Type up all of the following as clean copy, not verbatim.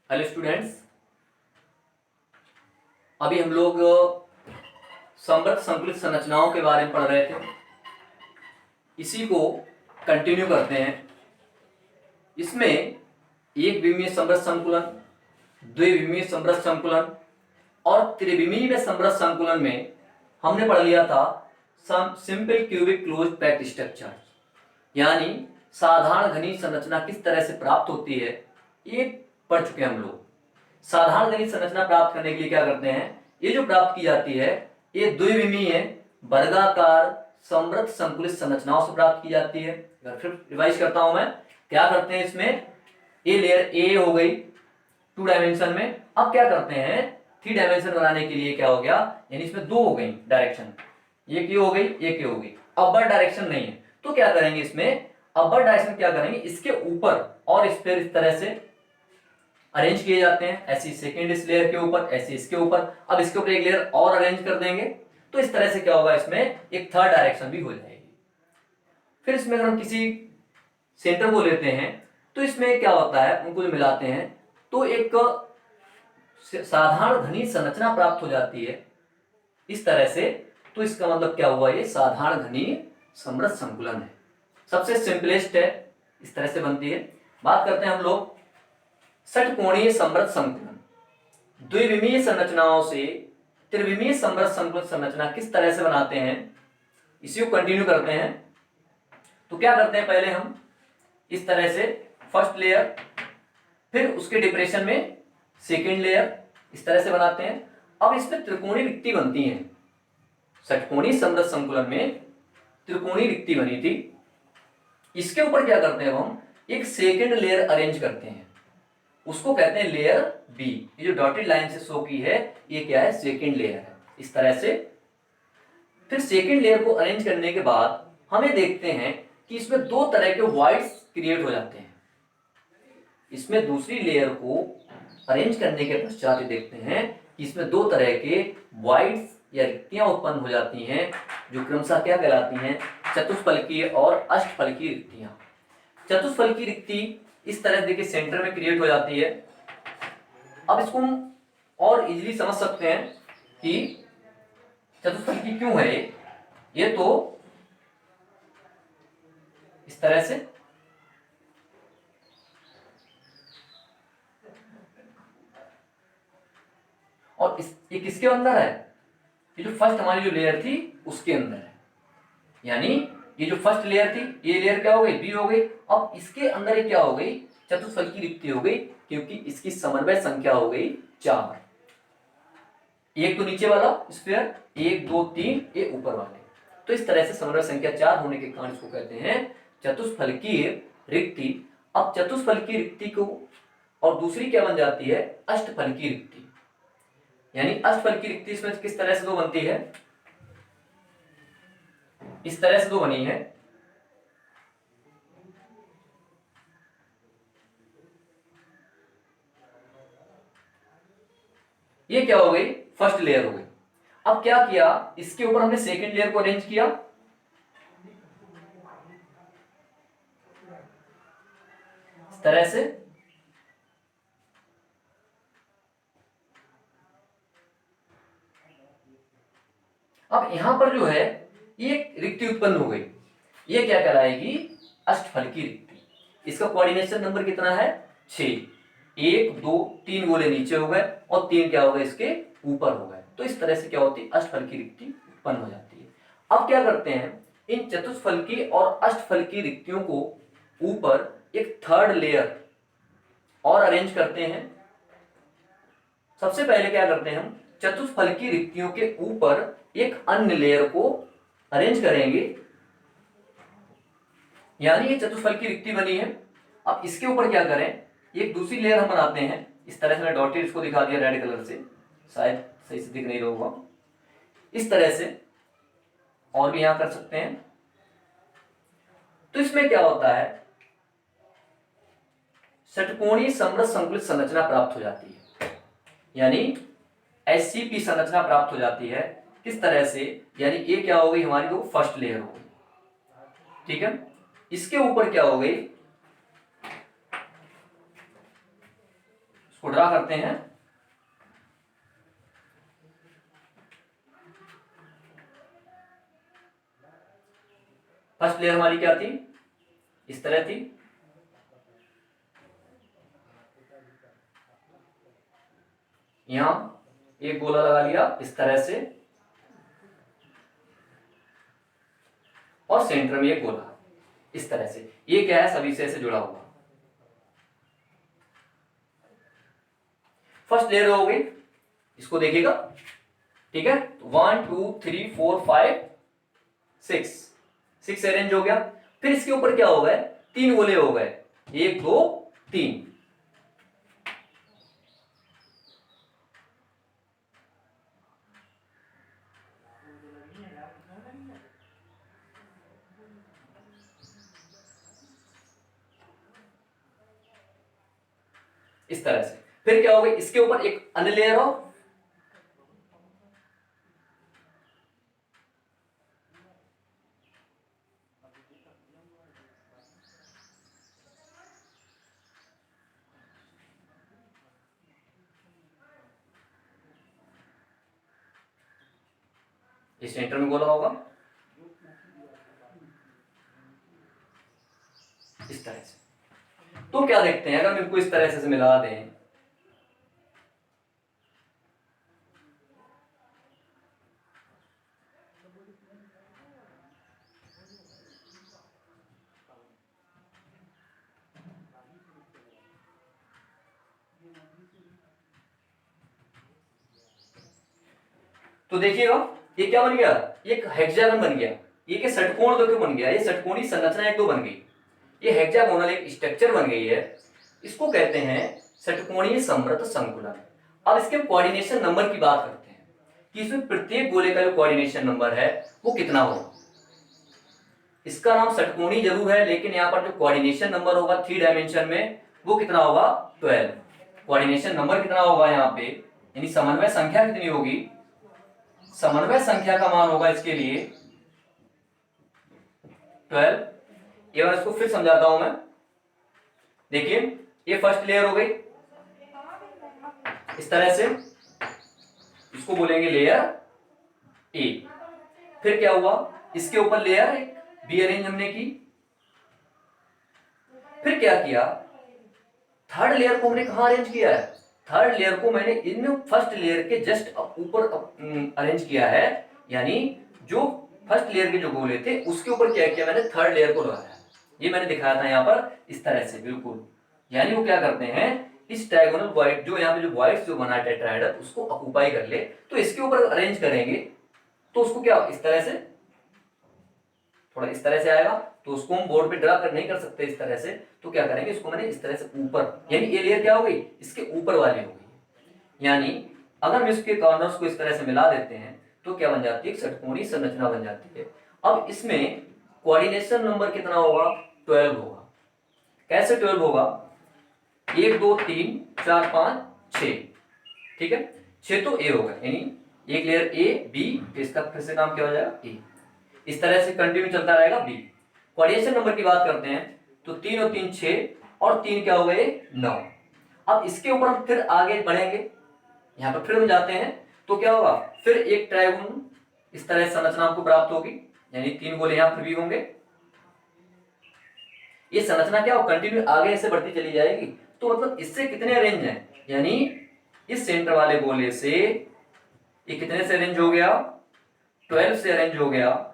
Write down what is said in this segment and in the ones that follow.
Hello students, अभी हम लोग समृद्ध संकुलित संरचनाओं के बारे में पढ़ रहे थे। इसी को कंटिन्यू करते हैं। इसमें एक विमीय समृद्ध संकुलन, द्विविमीय समृद्ध संकुलन और त्रिविमीय में समृद्ध संकुलन में हमने पढ़ लिया था simple cubic closed packed structure, यानी साधारण घनी संरचना किस तरह से प्राप्त होती है, ये पढ़ चुके हैं हम लोग। साधारण घनी संरचना प्राप्त करने के लिए क्या करते हैं, ये जो प्राप्त की जाती है ये द्विविमीय वर्गाकार समृद्ध संकुलित संरचनाओं से प्राप्त की जाती है। फिर रिवाइज करता हूं मैं, क्या करते हैं इसमें, ये लेयर ए हो गई 2 डायमेंशन में। अब क्या करते हैं 3 डायमेंशन बनाने के लिए, क्या हो गया, यानी इसमें 2 हो गई डायरेक्शन, एक ये हो गई एक ये हो गई। अपर डायरेक्शन नहीं है तो क्या करेंगे, इसमें अपर डायरेक्शन क्या करेंगे, इसके ऊपर और इस पर इस तरह से अरेंज किए जाते हैं। ऐसी सेकेंड इस लेयर के ऊपर, ऐसी इसके ऊपर, अब इसके ऊपर एक लेयर और अरेंज कर देंगे तो इस तरह से क्या होगा, इसमें एक थर्ड डायरेक्शन भी हो जाएगी। फिर इसमें अगर हम किसी सेंटर को लेते हैं तो इसमें क्या होता है, उनको जो मिलाते हैं तो एक साधारण घनी संरचना प्राप्त हो जाती है इस तरह से। तो इसका मतलब क्या हुआ, ये साधारण घनी समृद्ध संकुलन है। सबसे सिंपलेस्ट है, इस तरह से बनती है। बात करते हैं हम लोग षटकोणीय समृद्ध संकुलन। द्विविमीय संरचनाओं से त्रिविमीय समृद्ध संकुलित संरचना किस तरह से बनाते हैं, इसी को कंटिन्यू करते हैं। तो क्या करते हैं, पहले हम इस तरह से फर्स्ट लेयर, फिर उसके डिप्रेशन में सेकेंड लेयर, इस तरह से बनाते हैं। अब इसमें त्रिकोणीय रिक्ति बनती है। षटकोणीय समृद्ध संकुलन में त्रिकोणीय रिक्ति बनी थी। इसके ऊपर क्या करते हैं, हम एक सेकेंड लेयर अरेंज करते हैं, उसको कहते हैं लेयर बी। ये जो डॉटेड लाइन से शो की है ये क्या है, सेकेंड लेयर है, इस तरह से। फिर सेकेंड लेयर को अरेंज करने के बाद हमें देखते हैं कि इसमें 2 तरह के वॉइड्स क्रिएट हो जाते हैं। इसमें दूसरी लेयर को अरेंज करने के पश्चात देखते हैं कि इसमें 2 तरह के वॉइड्स या रिक्तियां उत्पन्न हो जाती हैं, जो क्रमशः क्या कहलाती हैं, चतुष्फलकीय और अष्टफलकीय रिक्तियां। चतुष्फलकीय रिक्ति इस तरह देखिए सेंटर में क्रिएट हो जाती है। अब इसको हम और इजीली समझ सकते हैं कि चतुष्फलकीय क्यों है ये तो इस तरह से, और ये किसके अंदर है, ये जो फर्स्ट हमारी जो लेयर थी उसके अंदर है। यानी ये जो फर्स्ट लेयर थी, ये लेयर क्या हो गई, बी हो गई। अब इसके अंदर ये क्या हो गई, चतुष्फलकीय रिक्ति हो गई, क्योंकि इसकी समन्वय संख्या हो गई 4। एक तो नीचे वाला स्फीयर, 1 2 3, ये ऊपर वाले। तो इस तरह से समन्वय संख्या 4 होने के कारण इसको कहते हैं चतुष्फलकीय रिक्ति। अब चतुष्फलकीय रिक्ति को और दूसरी क्या बन जाती है, अष्टफलकीय रिक्ति। यानी अष्टफलकीय रिक्ति इसमें किस तरह से 2 बनती है, इस तरह से 2 बनी है। ये क्या हो गई, फर्स्ट लेयर हो गई। अब क्या किया, इसके ऊपर हमने सेकंड लेयर को अरेंज किया, इस तरह से। अब यहां पर जो है ये रिक्ति उत्पन्न हो गई, ये क्या कहलाएगी, अष्टफलकीय रिक्ति। इसका कोऑर्डिनेशन नंबर कितना है, 6। 1 2 3 गोले नीचे हो गए और 3 क्या हो गए, इसके ऊपर हो गए। तो इस तरह से क्या होती है, अष्टफलकीय रिक्ति उत्पन्न हो जाती है। अब क्या करते हैं, इन चतुष्फलकीय और अष्टफलकीय रिक्तियों को ऊपर एक थर्ड लेयर और अरेंज करते हैं। सबसे पहले क्या करते हैं, हम चतुष्फलकीय रिक्तियों के ऊपर एक अन्य लेयर को अरेंज करेंगे, यानी ये चतुष्फलकीय रिक्ति बनी है। अब इसके ऊपर क्या करें, एक दूसरी लेयर हम बनाते हैं। इस तरह से मैं डॉटेड इसको दिखा दिया रेड कलर से, शायद सही से दिख नहीं रहा होगा, इस तरह से। और भी यहां कर सकते हैं। तो इसमें क्या होता है, षटकोणीय समृद्ध संकुलित संरचना प्राप्त हो जाती है, यानी एससीपी संरचना प्राप्त हो जाती है। किस तरह से, यानी ये क्या हो गई, हमारी जो फर्स्ट लेयर हो गई, ठीक है। इसके ऊपर क्या हो गई, उसको ड्रा करते हैं। फर्स्ट लेयर हमारी क्या थी, इस तरह थी। यहां एक गोला लगा लिया इस तरह से, और सेंटर में एक गोला इस तरह से। ये क्या है, सभी से ऐसे जुड़ा हुआ। फर्स्ट लेयर हो गई, इसको देखिएगा, ठीक है। 1 2 3 4 5 6 अरेंज हो गया। फिर इसके ऊपर क्या हो गए, 3 गोले हो गए, 1 2 3। इस तरह से। फिर क्या होगा, इसके ऊपर एक अन्य लेयर हो, इस सेंटर में गोला होगा इस तरह से। तो क्या देखते हैं, अगर हम इनको इस तरह से मिला दें, तो देखिएगा ये क्या बन गया, एक हेक्सागन बन गया। ये क्या षटकोण देखो बन गया, ये षटकोणी संरचना एक दो बन गई। ये हेक्सागोनल एक स्ट्रक्चर बन गई है, इसको कहते हैं षटकोणीय समृद्ध संकुलन। अब इसके कोऑर्डिनेशन नंबर की बात करते हैं कि इसमें प्रत्येक गोले का जो कोऑर्डिनेशन नंबर है वो कितना होगा। इसका नाम षटकोणी जरूर है, लेकिन यहाँ पर जो कोऑर्डिनेशन नंबर होगा 3 डायमेंशन में वो कितना होगा, 12। कोऑर्डिनेशन नंबर कितना होगा यहाँ पे, यानी समन्वय संख्या कितनी होगी, समन्वय संख्या का मान होगा इसके लिए 12। ये बार इसको फिर समझाता हूं मैं। देखिए ये फर्स्ट लेयर हो गई इस तरह से, इसको बोलेंगे लेयर ए। फिर क्या हुआ, इसके ऊपर लेयर बी अरेंज हमने की। फिर क्या किया, थर्ड लेयर को हमने कहां अरेंज किया है, थर्ड लेयर को मैंने इन फर्स्ट लेयर के जस्ट ऊपर अरेंज किया है। यानी जो फर्स्ट लेयर के जो गोले थे उसके ऊपर क्या किया मैंने, थर्ड लेयर को लगाया। ये मैंने दिखाया था यहाँ पर इस तरह से बिल्कुल। यानी वो क्या करते हैं, इस डायगोनल वॉइड जो यहाँ पे जो वॉइड्स जो बना टेट्राहेड्रल उसको ऑक्यूपाई कर ले, तो इसके ऊपर अरेंज करेंगे तो उसको क्या इस तरह से, थोड़ा इस तरह से आएगा, तो उसको हम बोर्ड पे ड्रा कर नहीं कर सकते इस तरह से। तो क्या करेंगे, इसको मैंने इस तरह से ऊपर, यानी ये लेयर क्या हो गई, इसके ऊपर वाली हो गई। यानी अगर हम इसके कॉर्नर्स को इस तरह से मिला देते हैं तो क्या बन जाती है, एक षटकोणीय संरचना बन जाती है। अब इसमें कोऑर्डिनेशन नंबर कितना होगा, 12 होगा। कैसे 12 होगा, 1 2 3 4 5 6, ठीक है। 6 तो ए होगा, यानी एक लेयर ए बी, इसका फिर से नाम क्या हो जाएगा, ए। इस तरह से कंटिन्यू चलता रहेगा बी। कोऑर्डिनेशन नंबर की बात करते हैं तो 3 और 3 6, और 3 क्या हो गए 9। अब इसके ऊपर हम फिर आगे बढ़ेंगे, यहां पर फिर हम जाते हैं तो क्या होगा, फिर एक ट्रायगोन इस तरह संरचना आपको प्राप्त होगी, यानी 3 गोले यहां फिर भी होंगे। ये संरचना क्या हो, कंटिन्यू आगे ऐसे बढ़ती चली जाएगी। तो मतलब इससे कितने अरेंज हैं, यानी इस सेंटर वाले गोले से ये कितने से अरेंज हो गया, 12 से अरेंज हो गया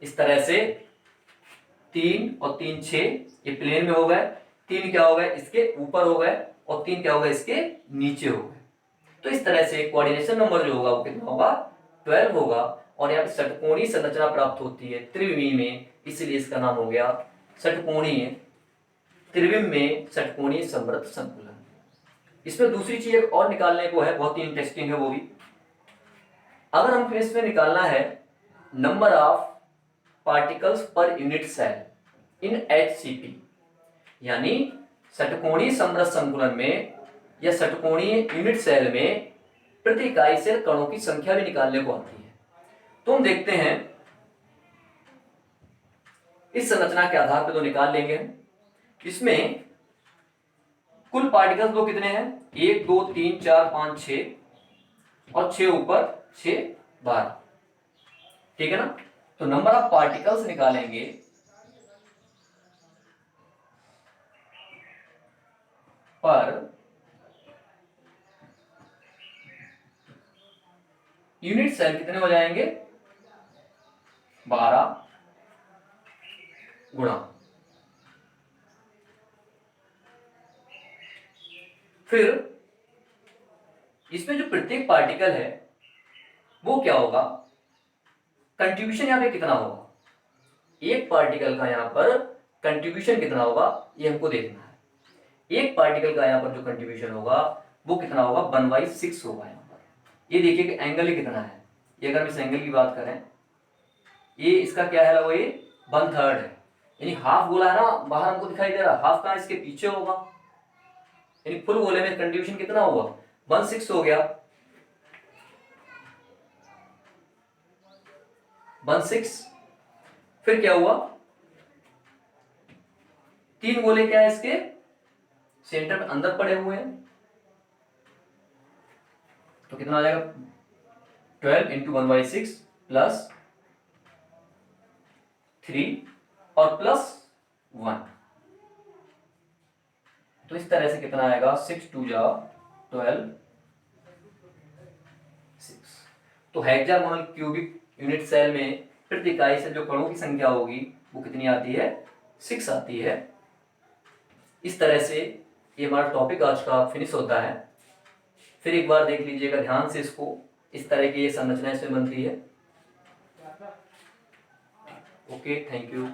इस तरह से। 3 और 3 6 ये प्लेन में हो गए, 3 क्या हो गए इसके ऊपर हो गए, और 3 क्या हो गए इसके नीचे हो गए। तो इस तरह से कोऑर्डिनेशन नंबर जो होगा वो कितना होगा, 12 होगा। और यहाँ पे षटकोणीय संरचना प्राप्त होती है त्रिविमी में, इसलिए इसका नाम हो गया षटकोणीय, त्रिविम में षटकोणीय समृद्ध संकुलन। इसमें दूसरी चीज एक और निकालने को है, बहुत ही इंटरेस्टिंग है वो भी। अगर हमको इसमें निकालना है number of particles per unit cell in HCP, यानी षटकोणीय समृद्ध संकुलन में या षटकोणीय यूनिट सेल में प्रति इकाई सेल कणों की संख्या भी निकालने को आती है। तो हम देखते हैं इस संरचना के आधार पर तो निकाल लेंगे हम। इसमें कुल पार्टिकल्स वो कितने हैं, 1 2 3 4 5 6 और 6 ऊपर 6 12, ठीक है ना। तो नंबर ऑफ पार्टिकल्स निकालेंगे पर यूनिट सेल कितने हो जाएंगे, 12 गुणा, फिर इसमें जो प्रत्येक पार्टिकल है वो क्या होगा, कंट्रीब्यूशन यहाँ पे कितना होगा, एक पार्टिकल का यहाँ पर कंट्रीब्यूशन कितना होगा ये हमको देखना है। एक पार्टिकल का यहाँ पर जो कंट्रीब्यूशन होगा वो कितना होगा, 1/6 होगा यहाँ पर। ये देखिए कि एंगल ही कितना है, ये अगर हम इस एंगल की बात करें, ये इसका क्या है, वो ये 1/3 है, यानी हाफ गोला है ना बाहर हमको दिखाई दे रहा, हाफ कहाँ इसके पीछे होगा, यानी फुल गोले में कंट्रीब्यूशन कितना हुआ, 1/6 हो गया, 1/6। फिर क्या हुआ, 3 गोले क्या है इसके सेंटर में अंदर पड़े हुए हैं, तो कितना आ जाएगा, 12 इंटू 1/6 प्लस 3 और प्लस 1, तो इस तरह से कितना आएगा, 6 2 जा 12 6। तो हेक्सागोनल क्यूबिक यूनिट सेल में प्रति इकाई से जो कणों की संख्या होगी वो कितनी आती है, 6 आती है। इस तरह से ये हमारा टॉपिक आज का फिनिश होता है। फिर एक बार देख लीजिएगा ध्यान से इसको, इस तरह की ये संरचना इसमें बनती है। Okay, thank you.